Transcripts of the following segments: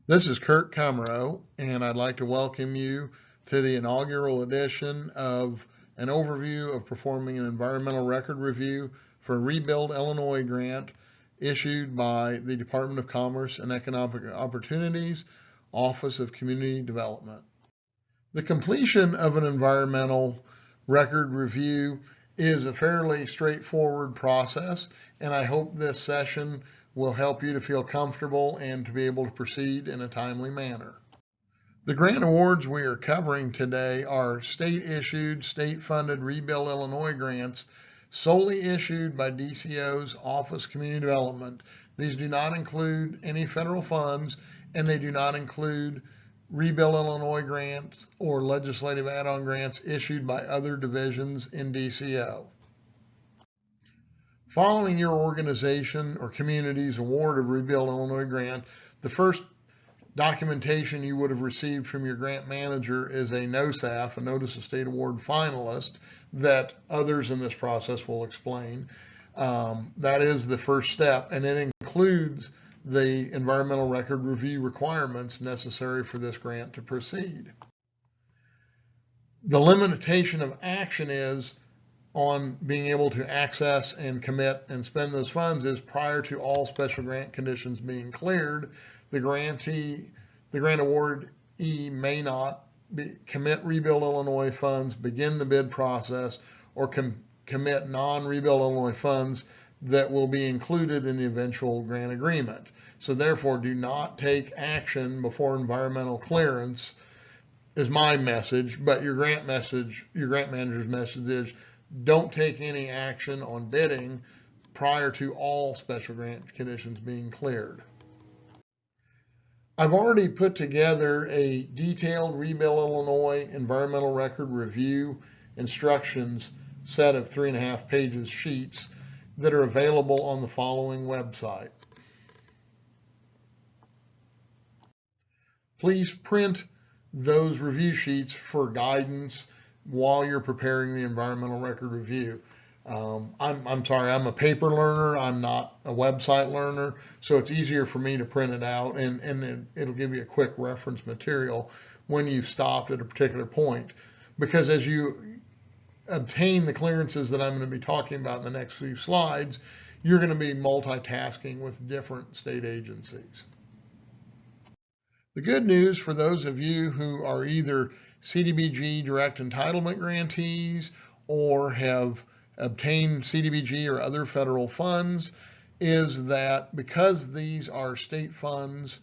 This is Kirk Kumerow, and I'd like to welcome you to the inaugural edition of an overview of performing an environmental record review for a Rebuild Illinois grant issued by the Department of Commerce and Economic Opportunities, Office of Community Development. The completion of an environmental record review is a fairly straightforward process, and I hope this session will help you to feel comfortable and to be able to proceed in a timely manner. The grant awards we are covering today are state-issued, state-funded Rebuild Illinois grants solely issued by DCEO's Office of Community Development. These do not include any federal funds, and they do not include Rebuild Illinois grants or legislative add-on grants issued by other divisions in DCEO. Following your organization or community's award of Rebuild Illinois grant, the first documentation you would have received from your grant manager is a NOSAF, a Notice of State Award finalist, that others in this process will explain. That is the first step, and it includes the environmental record review requirements necessary for this grant to proceed. The limitation of action is on being able to access and commit and spend those funds is prior to all special grant conditions being cleared. The grant awardee may not commit Rebuild Illinois funds, begin the bid process, or commit non-Rebuild Illinois funds that will be included in the eventual grant agreement. So therefore, do not take action before environmental clearance is my message, but your grant manager's message is don't take any action on bidding prior to all special grant conditions being cleared. I've already put together a detailed Rebuild Illinois environmental record review instructions set of 3.5 pages sheets that are available on the following website. Please print those review sheets for guidance while you're preparing the environmental record review. I'm sorry, I'm a paper learner, I'm not a website learner, so it's easier for me to print it out, and it'll give you a quick reference material when you've stopped at a particular point. Because as you obtain the clearances that I'm going to be talking about in the next few slides, you're going to be multitasking with different state agencies. The good news for those of you who are either CDBG direct entitlement grantees or have obtained CDBG or other federal funds is that because these are state funds,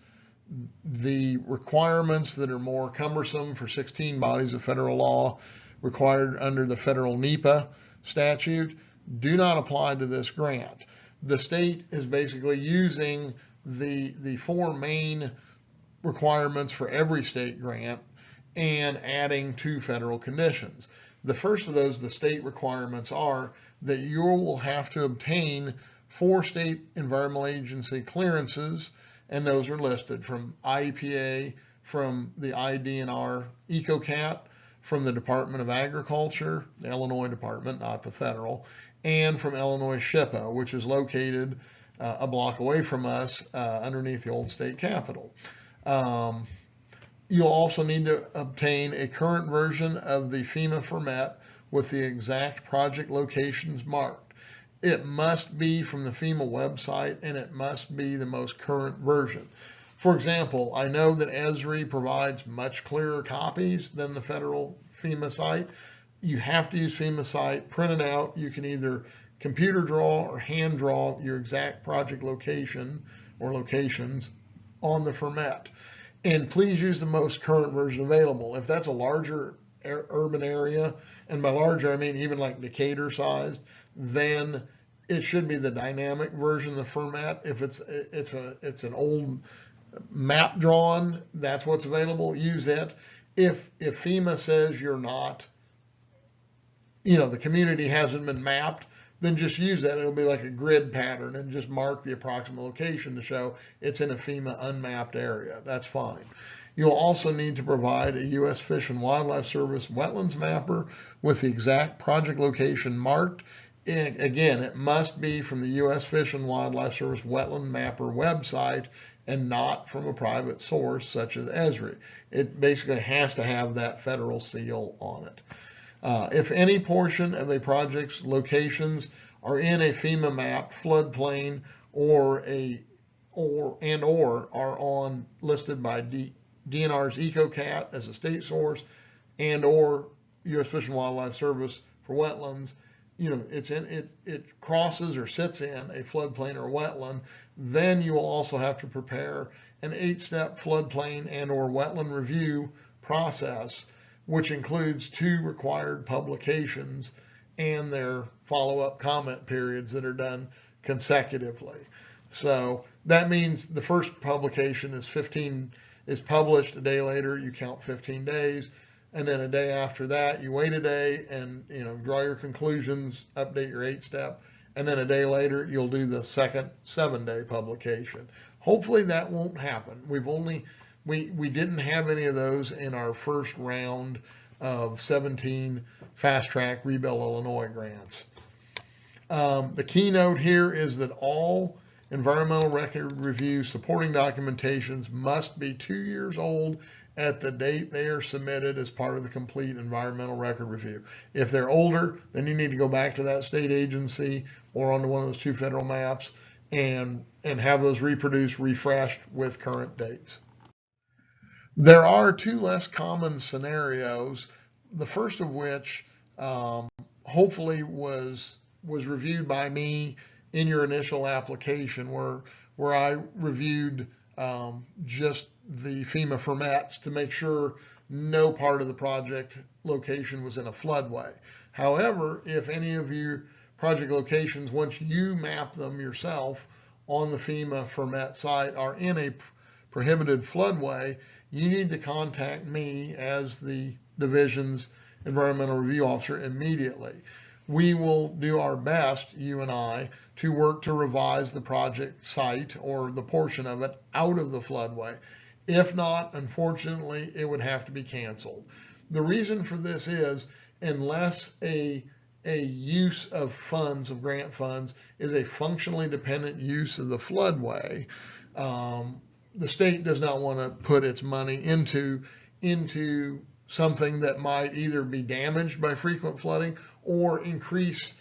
the requirements that are more cumbersome for 16 bodies of federal law required under the federal NEPA statute do not apply to this grant. The state is basically using the four main requirements for every state grant and adding 2 federal conditions. The first of those, the state requirements, are that you will have to obtain 4 state environmental agency clearances, and those are listed from IEPA, from the IDNR EcoCat, from the Department of Agriculture, the Illinois Department, not the federal, and from Illinois SHPA, which is located a block away from us underneath the old state capitol. You'll also need to obtain a current version of the FEMA format with the exact project locations marked. It must be from the FEMA website, and it must be the most current version. For example, I know that Esri provides much clearer copies than the federal FEMA site. You have to use FEMA site, print it out. You can either computer draw or hand draw your exact project location or locations on the format. And please use the most current version available. If that's a larger urban area, and by larger I mean even like Decatur sized, then it should be the dynamic version of the format. If it's an old map drawn, that's what's available, use it. If FEMA says you're not, the community hasn't been mapped, then just use that. It'll be like a grid pattern and just mark the approximate location to show it's in a FEMA unmapped area. That's fine. You'll also need to provide a U.S. Fish and Wildlife Service wetlands mapper with the exact project location marked. And again, it must be from the U.S. Fish and Wildlife Service wetland mapper website and not from a private source such as Esri. It basically has to have that federal seal on it. If any portion of a project's locations are in a FEMA mapped floodplain or are on listed by DNR's EcoCat as a state source and or U.S. Fish and Wildlife Service for wetlands, it crosses or sits in a floodplain or wetland, then you will also have to prepare an 8-step floodplain and or wetland review process, which includes 2 required publications and their follow-up comment periods that are done consecutively. So that means the first publication is published a day later, you count 15 days, and then a day after that, you wait a day and draw your conclusions, update your 8-step, and then a day later, you'll do the second 7-day publication. Hopefully that won't happen. We didn't have any of those in our first round of 17 Fast Track Rebuild Illinois grants. The keynote here is that all environmental record review supporting documentations must be 2 years old at the date they are submitted as part of the complete environmental record review. If they're older, then you need to go back to that state agency or onto one of those 2 federal maps and have those reproduced, refreshed with current dates. There are 2 less common scenarios, the first of which hopefully was reviewed by me in your initial application, where I reviewed just the FEMA formats to make sure no part of the project location was in a floodway. However, if any of your project locations, once you map them yourself on the FEMA format site, are in a prohibited floodway, you need to contact me as the division's environmental review officer immediately. We will do our best, you and I, to work to revise the project site or the portion of it out of the floodway. If not, unfortunately, it would have to be canceled. The reason for this is, unless a use of funds, of grant funds, is a functionally dependent use of the floodway, the state does not want to put its money into something that might either be damaged by frequent flooding or increase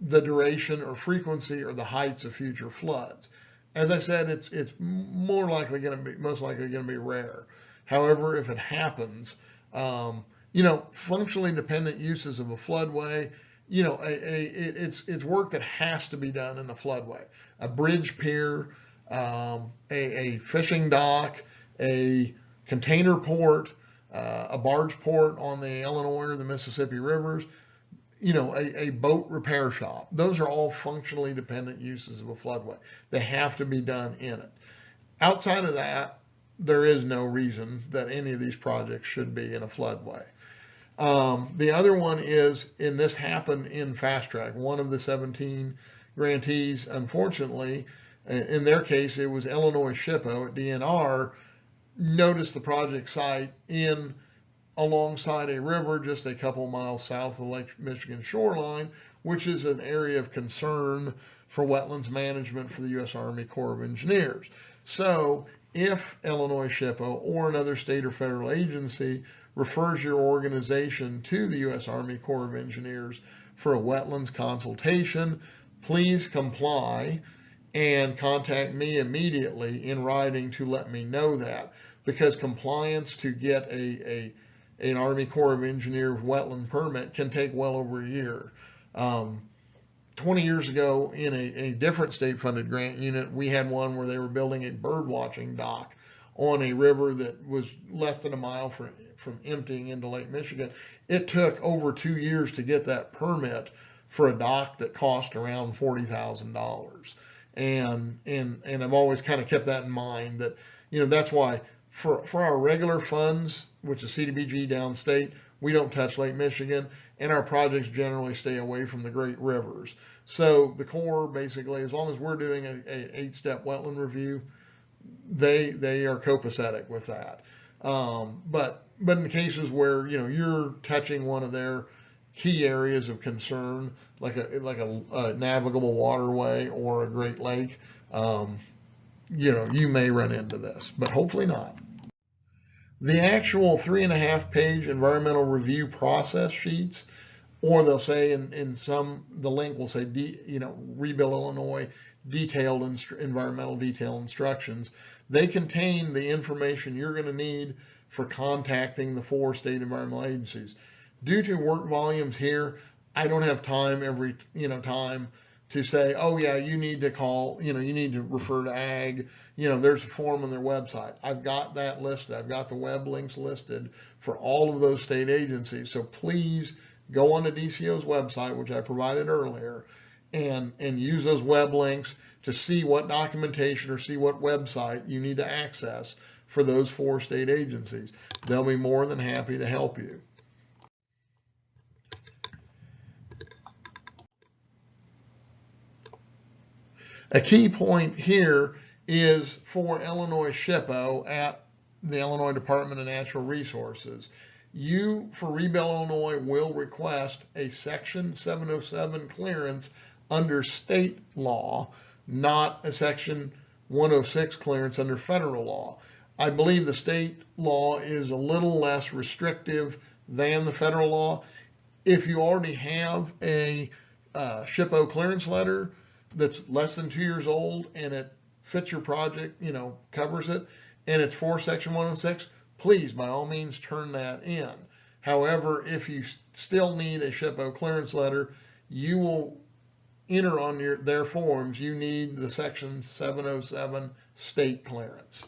the duration or frequency or the heights of future floods. As I said, it's most likely going to be rare. However, if it happens, functionally dependent uses of a floodway, it's work that has to be done in a floodway. A bridge pier, a fishing dock, a container port, a barge port on the Illinois or the Mississippi rivers, a boat repair shop. Those are all functionally dependent uses of a floodway. They have to be done in it. Outside of that, there is no reason that any of these projects should be in a floodway. The other one is, and this happened in Fast Track, one of the 17 grantees, unfortunately, in their case, it was Illinois SHPO at DNR, noticed the project site alongside a river just a couple miles south of Lake Michigan shoreline, which is an area of concern for wetlands management for the U.S. Army Corps of Engineers. So if Illinois SHPO or another state or federal agency refers your organization to the U.S. Army Corps of Engineers for a wetlands consultation, please comply and contact me immediately in writing to let me know that, because compliance to get an Army Corps of Engineers wetland permit can take well over a year. 20 years ago, in a different state-funded grant unit, we had one where they were building a bird watching dock on a river that was less than a mile from emptying into Lake Michigan. It took over 2 years to get that permit for a dock that cost around $40,000. And I've always kind of kept that in mind, that that's why for our regular funds, which is CDBG downstate, we don't touch Lake Michigan, and our projects generally stay away from the great rivers. So the Corps, basically, as long as we're doing an 8-step wetland review, they are copacetic with that. But in cases where you're touching one of their key areas of concern, like a navigable waterway or a Great Lake, you may run into this, but hopefully not. The actual 3.5-page environmental review process sheets, or they'll say in some, the link will say, Rebuild Illinois detailed environmental detail instructions. They contain the information you're going to need for contacting the 4 state environmental agencies. Due to work volumes here, I don't have time every time to say, oh yeah, you need to call, you need to refer to ag, there's a form on their website. I've got that listed. I've got the web links listed for all of those state agencies. So please go on to DCEO's website, which I provided earlier, and use those web links to see what documentation or see what website you need to access for those 4 state agencies. They'll be more than happy to help you. A key point here is for Illinois SHPO at the Illinois Department of Natural Resources. You, for Rebuild Illinois, will request a Section 707 clearance under state law, not a Section 106 clearance under federal law. I believe the state law is a little less restrictive than the federal law. If you already have a SHPO clearance letter that's less than 2 years old and it fits your project, covers it, and it's for Section 106, please, by all means, turn that in. However, if you still need a SHPO clearance letter, you will enter on their forms, you need the Section 707 state clearance.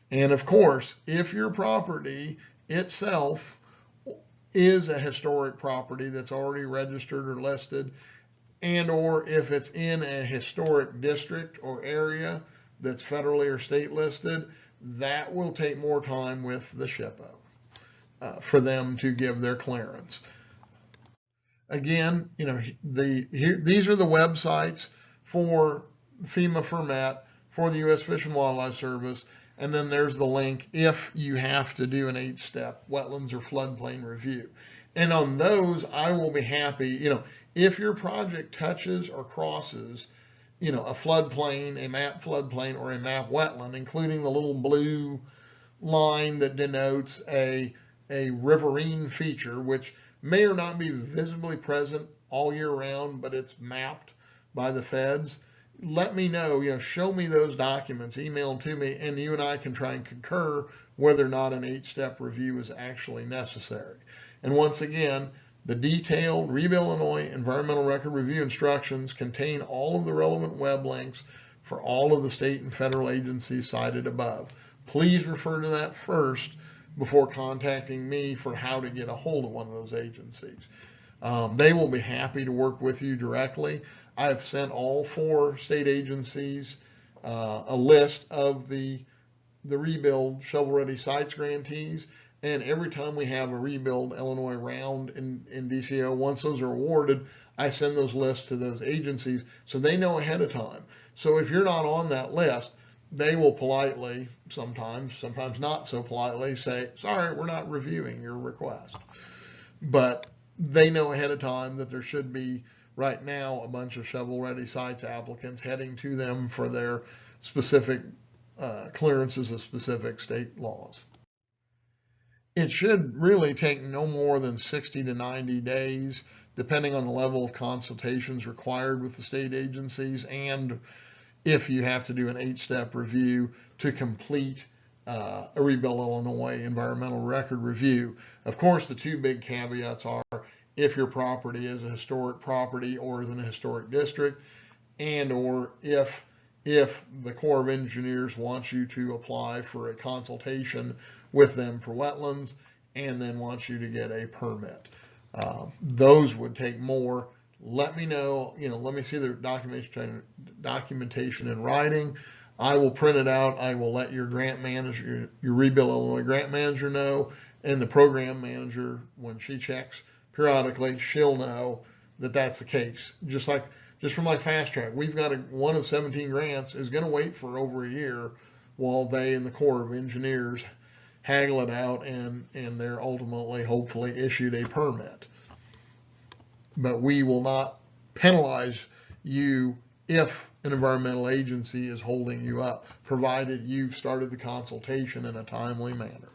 And of course, if your property itself is a historic property that's already registered or listed, and or if it's in a historic district or area that's federally or state listed, that will take more time with the SHPO for them to give their clearance. Again, these are the websites for FEMA FERMET, for the U.S. Fish and Wildlife Service, and then there's the link if you have to do an 8-step wetlands or floodplain review. And on those, I will be happy, if your project touches or crosses, a floodplain, a map floodplain, or a map wetland, including the little blue line that denotes a riverine feature, which may or not be visibly present all year round, but it's mapped by the feds. Let me know, show me those documents, email them to me, and you and I can try and concur whether or not an 8-step review is actually necessary. And once again, the detailed Rebuild Illinois Environmental Record Review instructions contain all of the relevant web links for all of the state and federal agencies cited above. Please refer to that first before contacting me for how to get a hold of one of those agencies. They will be happy to work with you directly. I've sent all 4 state agencies a list of the Rebuild Shovel Ready Sites grantees, and every time we have a Rebuild Illinois round in DCEO, once those are awarded, I send those lists to those agencies so they know ahead of time. So if you're not on that list, they will politely, sometimes not so politely, say, sorry, we're not reviewing your request. But they know ahead of time that there should be right now a bunch of shovel-ready sites applicants heading to them for their specific clearances of specific state laws. It should really take no more than 60 to 90 days, depending on the level of consultations required with the state agencies, and if you have to do an 8-step review to complete a Rebuild Illinois environmental record review. Of course, the 2 big caveats are if your property is a historic property or is in a historic district, and or if the Corps of Engineers wants you to apply for a consultation with them for wetlands and then wants you to get a permit. Those would take more. Let me know, let me see the documentation in writing. I will print it out. I will let your grant manager, your Rebuild Illinois grant manager know, and the program manager, when she checks periodically, she'll know that that's the case. Just from like Fast Track, we've got one of 17 grants is going to wait for over a year while they and the Corps of Engineers haggle it out and they're ultimately, hopefully, issued a permit. But we will not penalize you if an environmental agency is holding you up, provided you've started the consultation in a timely manner.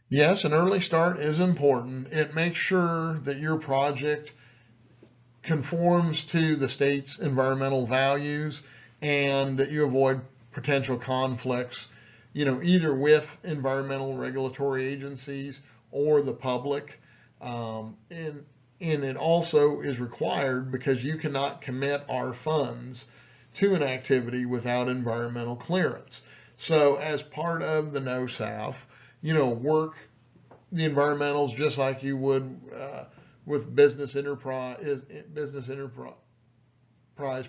Yes, an early start is important. It makes sure that your project conforms to the state's environmental values and that you avoid potential conflicts, either with environmental regulatory agencies or the public. And it also is required because you cannot commit our funds to an activity without environmental clearance. So as part of the NOSAF, work the environmentals just like you would with business enterprise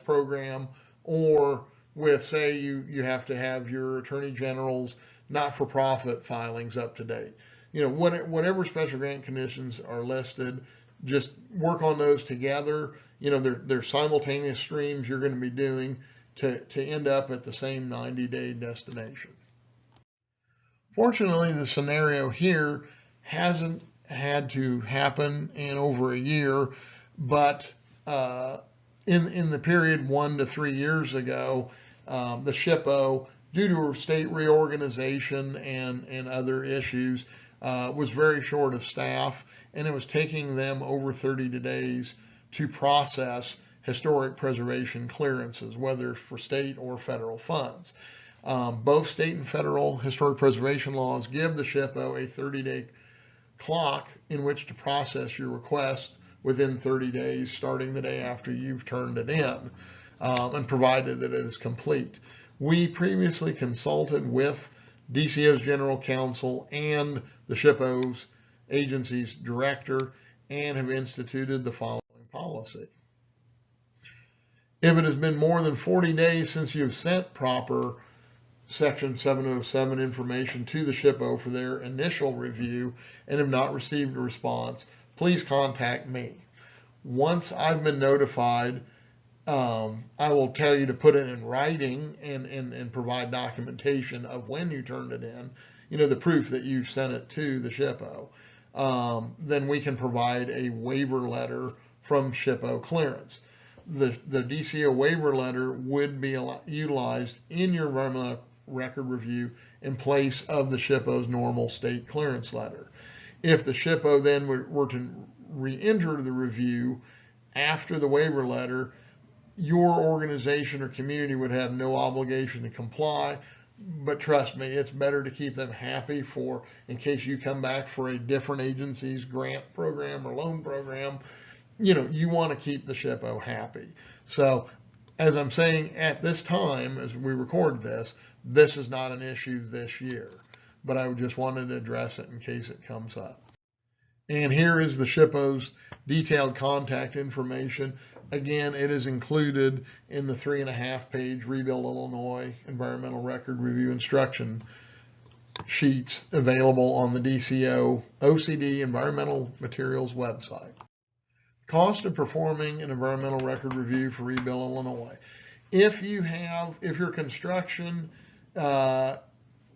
program, or with, say, you have to have your Attorney General's not-for-profit filings up to date. Whatever special grant conditions are listed, just work on those together. They're simultaneous streams you're going to be doing to end up at the same 90-day destination. Fortunately, the scenario here hasn't had to happen in over a year, but in the period 1 to 3 years ago, the SHPO, due to state reorganization and other issues, was very short of staff, and it was taking them over 30 days to process historic preservation clearances, whether for state or federal funds. Both state and federal historic preservation laws give the SHPO a 30-day clock in which to process your request within 30 days, starting the day after you've turned it in, and provided that it is complete. We previously consulted with DCEO's General Counsel and the SHPO's agency's director and have instituted the following policy. If it has been more than 40 days since you've sent proper Section 707 information to the SHPO for their initial review and have not received a response, please contact me. Once I've been notified, I will tell you to put it in writing and provide documentation of when you turned it in, the proof that you sent it to the SHPO. Then we can provide a waiver letter from SHPO clearance. The DCEO waiver letter would be utilized in your environmental record review in place of the SHPO's normal state clearance letter. If the SHPO then were to re-enter the review after the waiver letter, your organization or community would have no obligation to comply, but trust me, it's better to keep them happy in case you come back for a different agency's grant program or loan program. You want to keep the SHPO happy. So as I'm saying, at this time, as we record this is not an issue this year, but I just wanted to address it in case it comes up. And here is the SHPO's detailed contact information. Again, it is included in the 3.5-page Rebuild Illinois Environmental Record Review instruction sheets available on the DCEO OCD Environmental Materials website. Cost of performing an environmental record review for Rebuild Illinois. If your construction, the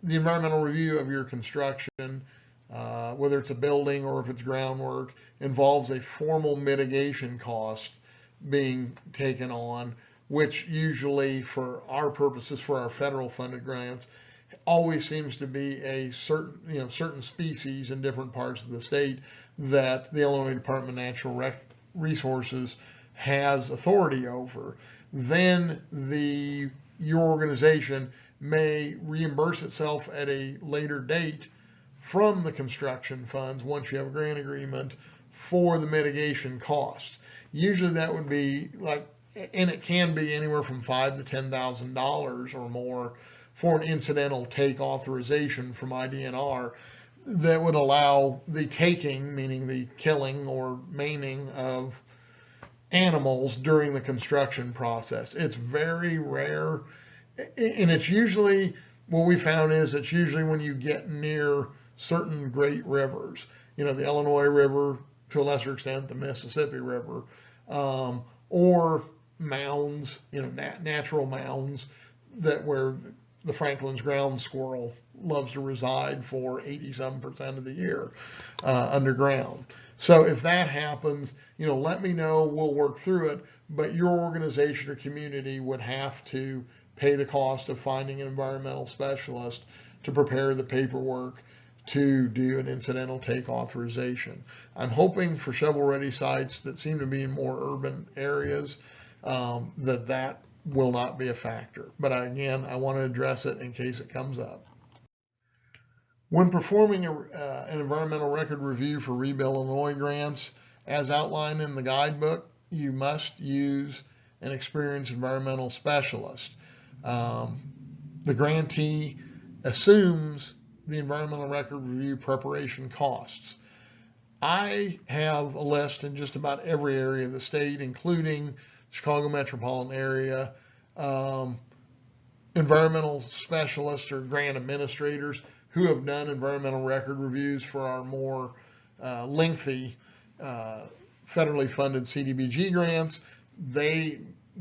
environmental review of your construction, whether it's a building or if it's groundwork, involves a formal mitigation cost being taken on, which usually for our purposes, for our federal funded grants, always seems to be a certain species in different parts of the state that the Illinois Department of Natural Resources has authority over. Then your organization may reimburse itself at a later date from the construction funds once you have a grant agreement for the mitigation cost. Usually that would be and it can be anywhere from $5,000 to $10,000 or more for an incidental take authorization from IDNR that would allow the taking, meaning the killing or maiming of animals during the construction process. It's very rare, and it's usually, what we found is it's usually when you get near certain great rivers, the Illinois River, to a lesser extent the Mississippi River, or mounds, natural mounds where the Franklin's ground squirrel loves to reside for 80-some% of the year underground. So if that happens, let me know, we'll work through it. but your organization or community would have to pay the cost of finding an environmental specialist to prepare the paperwork to do an incidental take authorization. I'm hoping for shovel-ready sites that seem to be in more urban areas that will not be a factor. But again, I want to address it in case it comes up. When performing an environmental record review for Rebuild Illinois grants, as outlined in the guidebook, you must use an experienced environmental specialist. The grantee assumes the environmental record review preparation costs. I have a list in just about every area of the state, including Chicago metropolitan area, environmental specialists or grant administrators who have done environmental record reviews for our more lengthy federally funded CDBG grants. The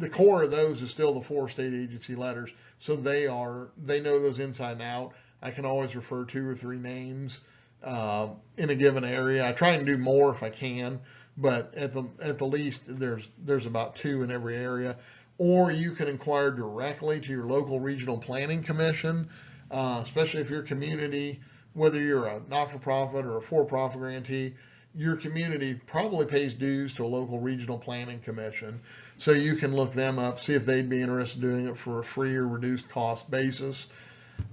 core of those is still the 4 state agency letters, so they know those inside and out. I can always refer 2 or 3 names in a given area. I try and do more if I can, but at the least there's about 2 in every area. Or you can inquire directly to your local regional planning commission, especially if your community, whether you're a not-for-profit or a for-profit grantee, your community probably pays dues to a local regional planning commission. So you can look them up, see if they'd be interested in doing it for a free or reduced cost basis.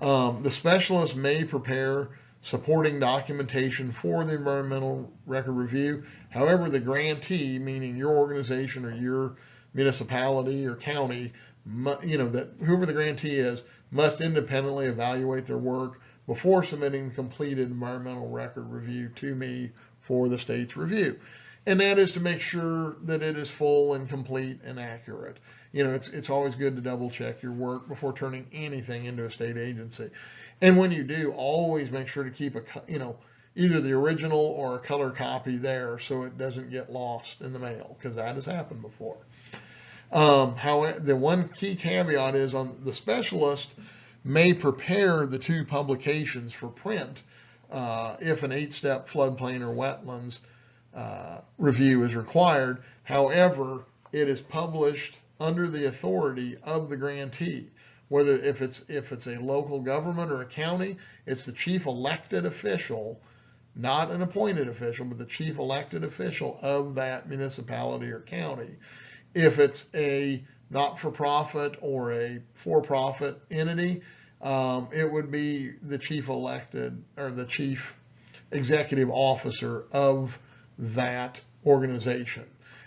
The specialist may prepare supporting documentation for the environmental record review. However, the grantee, meaning your organization or your municipality or county, that whoever the grantee is, must independently evaluate their work before submitting the completed environmental record review to me for the state's review. And that is to make sure that it is full and complete and accurate. It's always good to double check your work before turning anything into a state agency. And when you do, always make sure to keep either the original or a color copy there so it doesn't get lost in the mail, because that has happened before. However, the one key caveat is on the specialist may prepare the 2 publications for print if an 8-step floodplain or wetlands review is required. However, it is published under the authority of the grantee. Whether if it's a local government or a county, it's the chief elected official, not an appointed official, but the chief elected official of that municipality or county. If it's a not-for-profit or a for-profit entity, it would be the chief elected or the chief executive officer of that organization.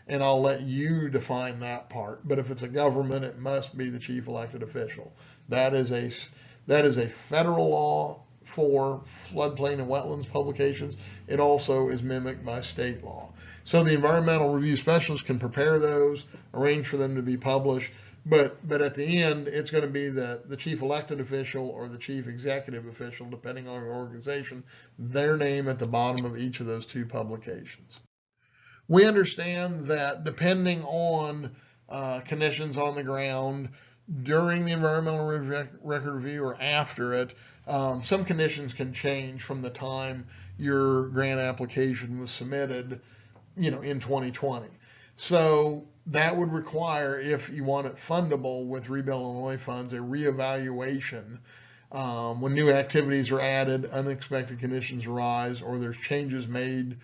And I'll let you define that part. But if it's a government, it must be the chief elected official. That is a federal law for floodplain and wetlands publications. It also is mimicked by state law. So the environmental review specialist can prepare those, arrange for them to be published, but at the end, it's going to be the chief elected official or the chief executive official, depending on your organization, their name at the bottom of each of those 2 publications. We understand that depending on conditions on the ground during the environmental record review or after it, some conditions can change from the time your grant application was submitted, in 2020. So that would require, if you want it fundable with Rebuild Illinois funds, a reevaluation when new activities are added, unexpected conditions arise, or there's changes made,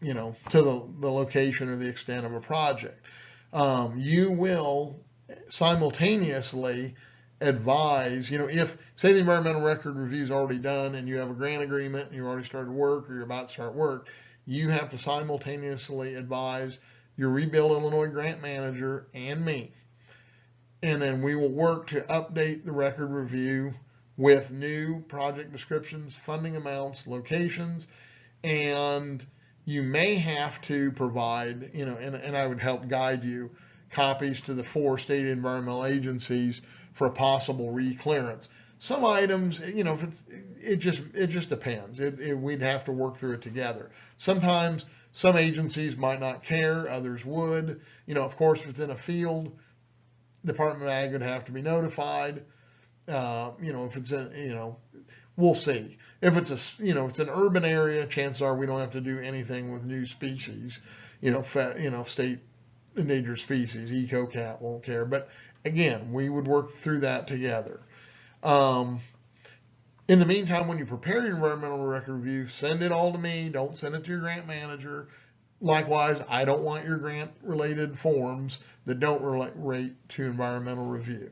to the location or the extent of a project. You will simultaneously advise, if, say, the environmental record review is already done and you have a grant agreement and you already started work or you're about to start work, you have to simultaneously advise your Rebuild Illinois grant manager and me. And then we will work to update the record review with new project descriptions, funding amounts, locations, and you may have to provide, and I would help guide you, copies to the 4 state environmental agencies for a possible re-clearance. Some items, it just depends. We'd have to work through it together. Sometimes some agencies might not care, others would. Of course, if it's in a field, Department of Ag would have to be notified. If it's in, we'll see. If it's it's an urban area, chances are we don't have to do anything with new species, state endangered species. EcoCat won't care. But again, we would work through that together. In the meantime, when you prepare your environmental record review, send it all to me. Don't send it to your grant manager. Likewise, I don't want your grant-related forms that don't relate to environmental review.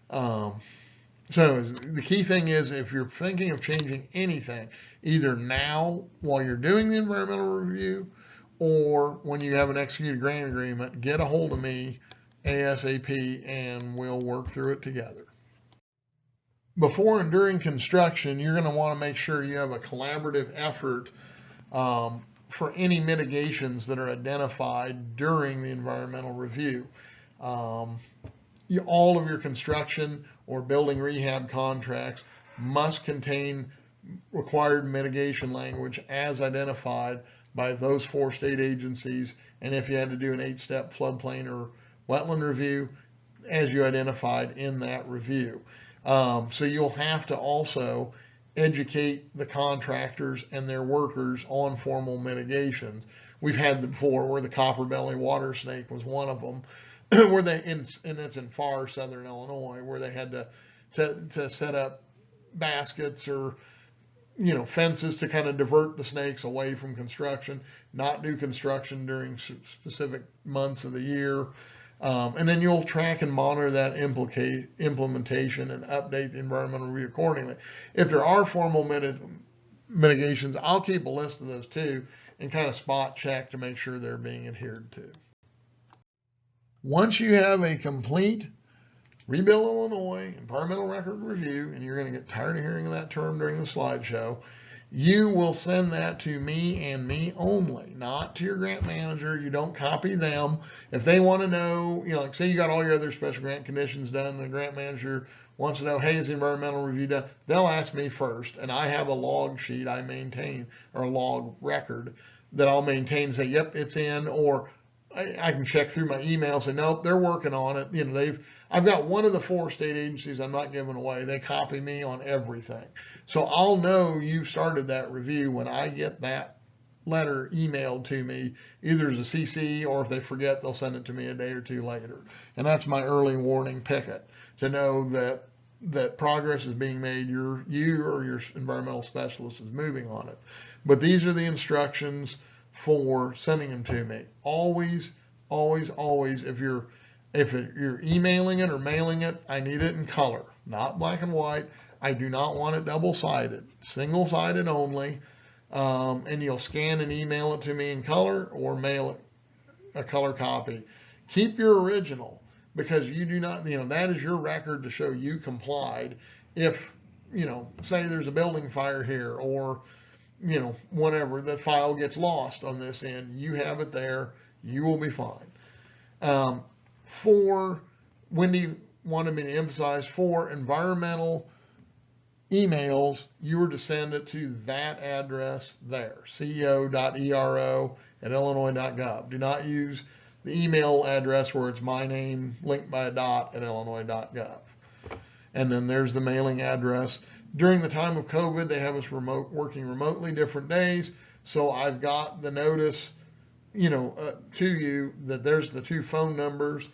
So the key thing is, if you're thinking of changing anything, either now while you're doing the environmental review or when you have an executed grant agreement, get a hold of me ASAP and we'll work through it together. Before and during construction, you're going to want to make sure you have a collaborative effort for any mitigations that are identified during the environmental review. All of your construction or building rehab contracts must contain required mitigation language as identified by those 4 state agencies, and if you had to do an 8-step floodplain or wetland review, as you identified in that review. So you'll have to also educate the contractors and their workers on formal mitigations. We've had them before where the copper belly water snake was one of them, where and it's in far southern Illinois, where they had to set up baskets or fences to kind of divert the snakes away from construction, not do construction during specific months of the year. And then you'll track and monitor that implementation and update the environmental review accordingly. If there are formal mitigations, I'll keep a list of those too and kind of spot check to make sure they're being adhered to. Once you have a complete Rebuild Illinois environmental record review, and you're going to get tired of hearing that term during the slideshow, you will send that to me and me only, not to your grant manager. You don't copy them. If they want to know, like say you got all your other special grant conditions done, the grant manager wants to know, hey, is the environmental review done? They'll ask me first, and I have a log sheet I maintain, or a log record that I'll maintain and say, yep, it's in, or I can check through my email and say, nope, they're working on it. I've got one of the 4 state agencies I'm not giving away. They copy me on everything. So I'll know you've started that review when I get that letter emailed to me, either as a CC or if they forget, they'll send it to me a day or 2 later. And that's my early warning picket to know that progress is being made. You or your environmental specialist is moving on it. But these are the instructions for sending them to me. Always, always, always, if you're emailing it or mailing it, I need it in color, not black and white. I do not want it double-sided, single-sided only. And you'll scan and email it to me in color or mail it a color copy. Keep your original, because you do not, that is your record to show you complied. If, say there's a building fire here, or whenever the file gets lost on this end, you have it there, you will be fine. Wendy wanted me to emphasize, for environmental emails, you were to send it to that address there, ceo.ero@illinois.gov. Do not use the email address where it's my name linked by a dot at illinois.gov. And then there's the mailing address. During the time of COVID, they have us working remotely different days. So I've got the notice, to you that there's the 2 phone numbers.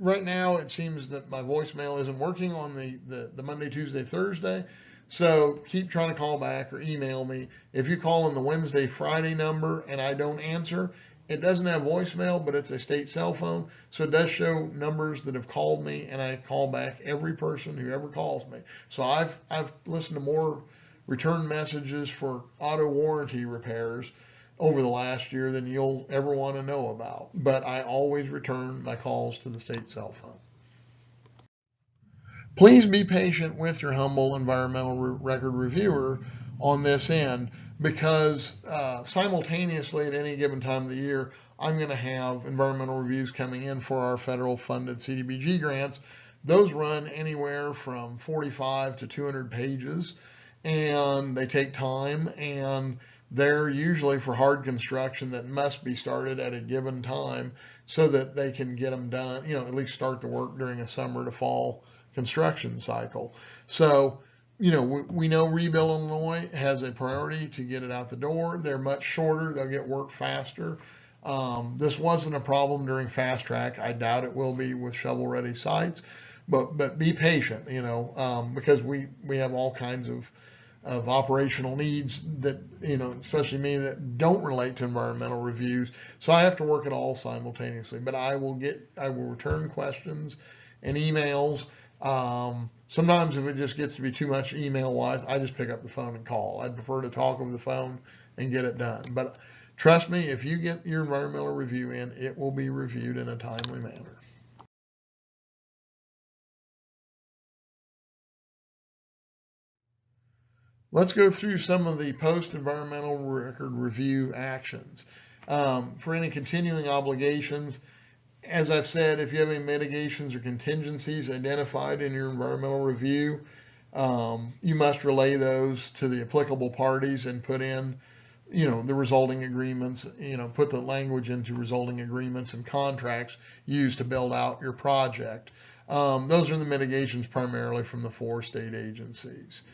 Right now it seems that my voicemail isn't working on the Monday, Tuesday, Thursday. So keep trying to call back or email me. If you call in the Wednesday, Friday number and I don't answer, it doesn't have voicemail, but it's a state cell phone. So it does show numbers that have called me, and I call back every person who ever calls me. So I've listened to more return messages for auto warranty repairs over the last year than you'll ever want to know about. But I always return my calls to the state cell phone. Please be patient with your humble environmental record reviewer on this end, because simultaneously at any given time of the year, I'm going to have environmental reviews coming in for our federal funded CDBG grants. Those run anywhere from 45 to 200 pages, and they take time, and they're usually for hard construction that must be started at a given time so that they can get them done, at least start the work during a summer to fall construction cycle. So, we know Rebuild Illinois has a priority to get it out the door. They're much shorter. They'll get work faster. This wasn't a problem during fast track. I doubt it will be with shovel ready sites, but be patient, because we have all kinds of operational needs that, especially me, that don't relate to environmental reviews. So I have to work it all simultaneously, but I will return questions and emails. Sometimes if it just gets to be too much email wise, I just pick up the phone and call. I'd prefer to talk over the phone and get it done. But trust me, if you get your environmental review in, it will be reviewed in a timely manner. Let's go through some of the post-environmental record review actions. For any continuing obligations, as I've said, if you have any mitigations or contingencies identified in your environmental review, you must relay those to the applicable parties and put in, the resulting agreements, put the language into resulting agreements and contracts used to build out your project. Those are the mitigations primarily from the 4 state agencies.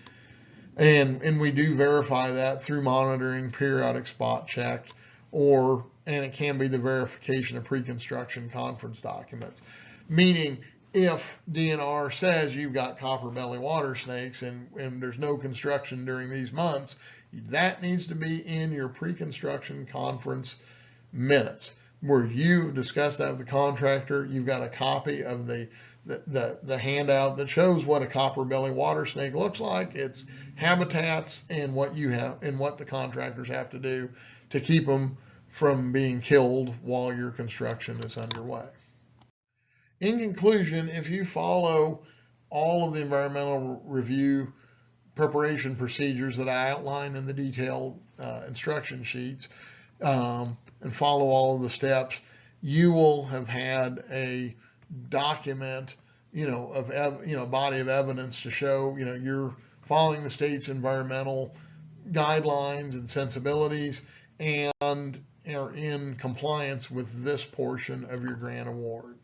And we do verify that through monitoring, periodic spot check, and it can be the verification of pre-construction conference documents. Meaning, if DNR says you've got copper belly water snakes and there's no construction during these months, that needs to be in your pre-construction conference minutes, where you discuss that with the contractor. You've got a copy of the handout that shows what a copper belly water snake looks like, its habitats, and what you have and what the contractors have to do to keep them from being killed while your construction is underway. In conclusion, if you follow all of the environmental review preparation procedures that I outline in the detailed instruction sheets, and follow all of the steps, you will have had a document, body of evidence to show, you're following the state's environmental guidelines and sensibilities and are in compliance with this portion of your grant award.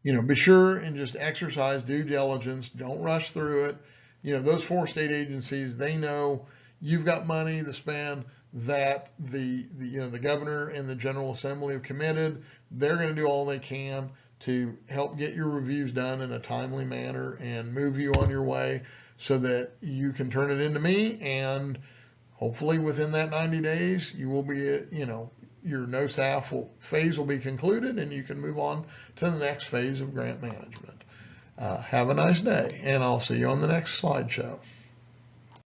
Be sure and just exercise due diligence. Don't rush through it. Those 4 state agencies, they know you've got money to spend that the governor and the General Assembly have committed. They're going to do all they can to help get your reviews done in a timely manner and move you on your way so that you can turn it into me, and hopefully within that 90 days you will be, your no-SAF phase will be concluded and you can move on to the next phase of grant management. Have a nice day, and I'll see you on the next slideshow.